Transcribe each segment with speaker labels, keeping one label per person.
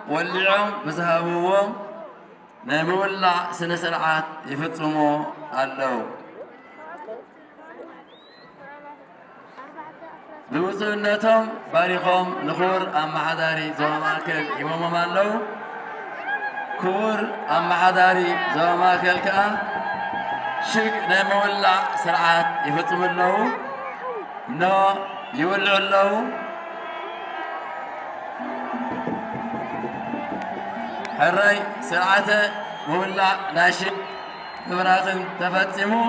Speaker 1: ولعهم مذهبهم نبولع سنة سرعات يفتصموا علو بوصولنتهم باريخهم نخور أما حداري زواماكل يمومم علو كور أما حداري زواماكل كأ شك نبولع سرعات يفتصموا له نو يولع له حراي سرعته مولع ناشد مبراغن تفتمو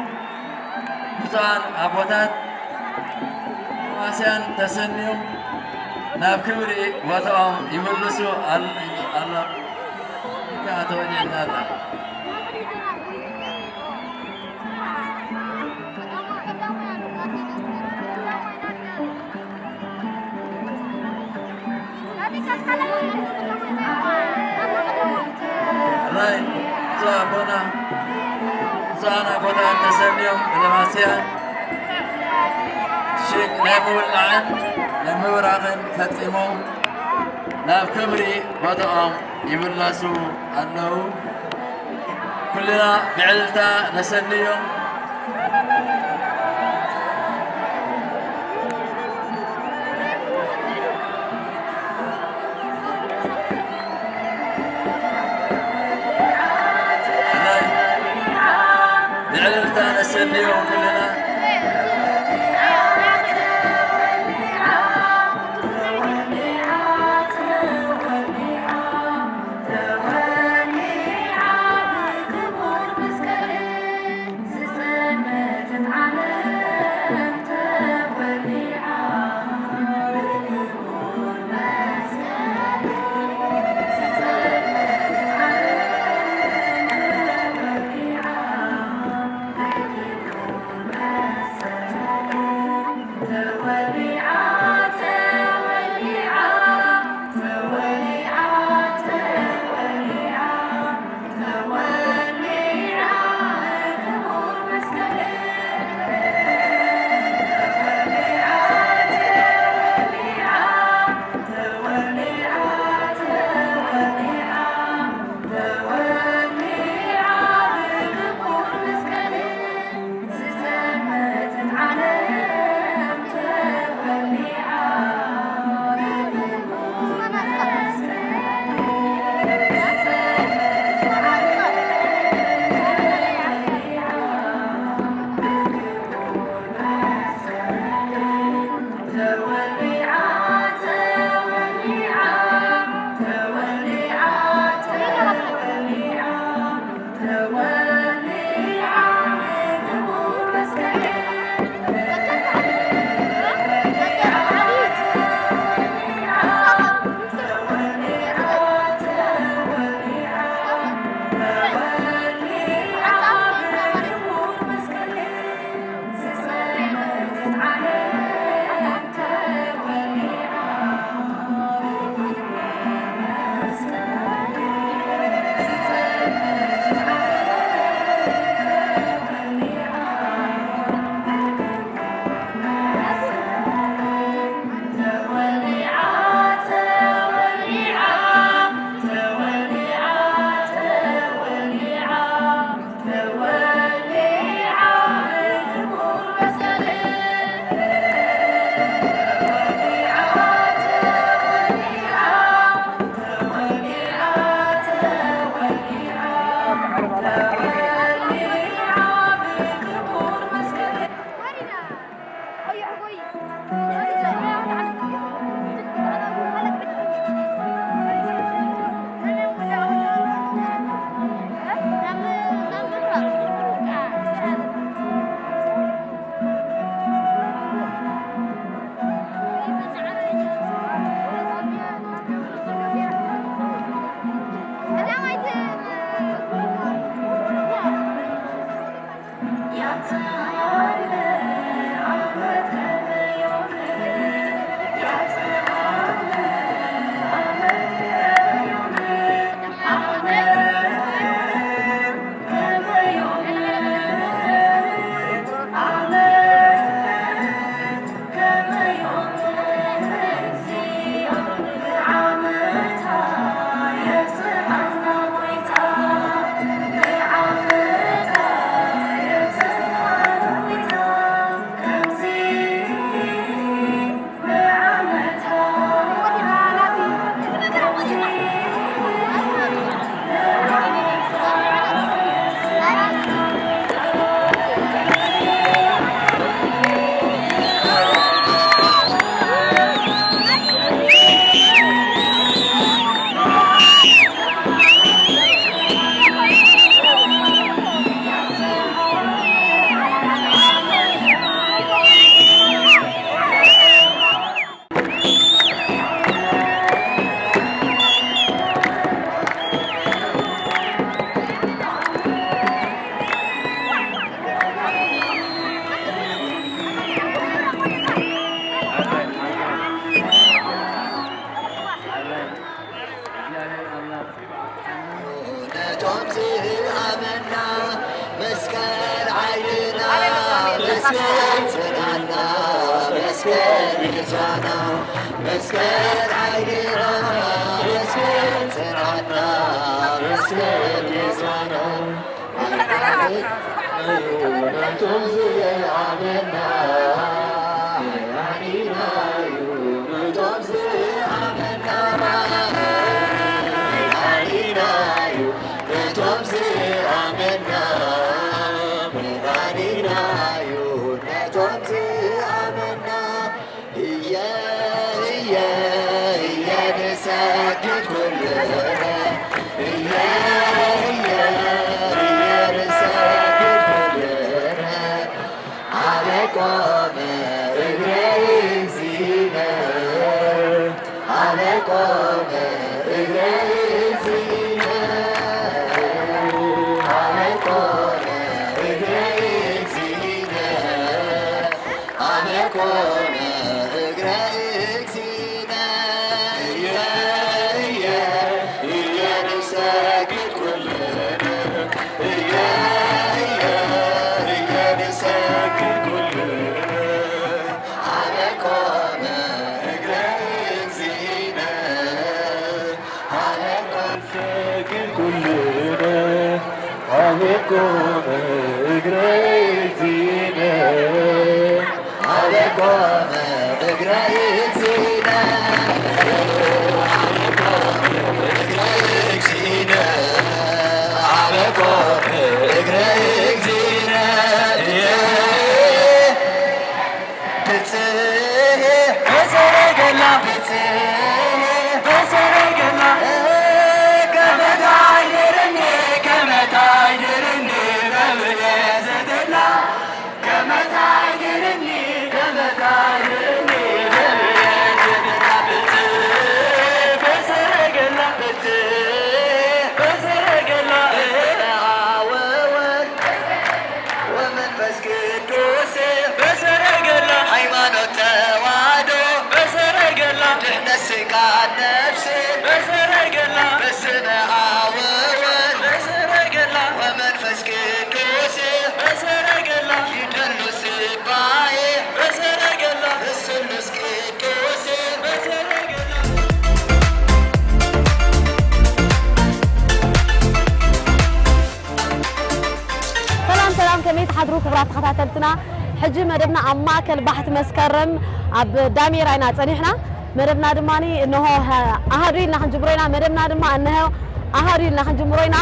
Speaker 1: بطان أبوتات واسيان تسنيو ناب كبري وطعم يملسو الله كاتو جينا الله راي زابونا زانا بودا تسليم لماسيان شيك نابو اللعن لمبراغن فتيمو ناب كبري وضعهم يبلاسو أنه كلنا بعلتا نسليم نسليهم كلنا
Speaker 2: زسمت على مسكن عينا مسكن تنعنا مسكن يزانا عيونا تمزي عمنا عينا عيونا تمزي عمنا عينا عيونا تمزي عمنا عينا عيونا تمزي عمنا نسجد كلنا نسجد كلنا على قمر إبراهيم زينة على قمر إبراهيم زينة على قمر إبراهيم زينة على قمر كلنا عليكم اجريتينا عليكم اجريتينا عليكم اجريتينا بسرقنا بسرقنا كما تعيرني كما تعيرني ببيزتنا كما تعيرني كما تعيرني ببيزتنا بسرقنا بسرقنا عاوون ومن فسكتوس بسرقنا ሃይማኖት ተዋህዶ በሰረገላ ድህነስጋ ነፍሴ በሰረገላ በስመ አብ ወወልድ በሰረገላ ወመንፈስ ቅዱስ በሰረገላ ይደሉ ስባዬ በሰረገላ በስሉስ ቅዱስ በሰረገላ
Speaker 3: ሰላም ከመይ ተሓድሩ ክብራት ተኸታተልትና ሕጂ መደብና ኣብ ማእከል ባሕቲ መስከረም ኣብ ዳሜራ ኢና ፀኒሕና መደብና ድማኒ እንሆ ኣሃዱ ኢልና ክንጅምሮ ኢና መደብና ድማ እንሆ ኣሃዱ ኢልና ክንጅምሮ ኢና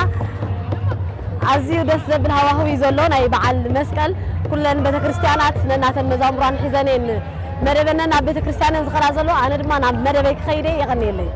Speaker 3: ኣዝዩ ደስ ዘብል ሃዋህው እዩ ዘሎ ናይ በዓል መስቀል ኩለን ቤተክርስትያናት ነናተን መዛሙራን ሒዘን መደበነን ኣብ ቤተክርስትያነን ዝኸዳ ዘሎ ኣነ ድማ ናብ መደበይ ክኸይደ የቐኒየለይ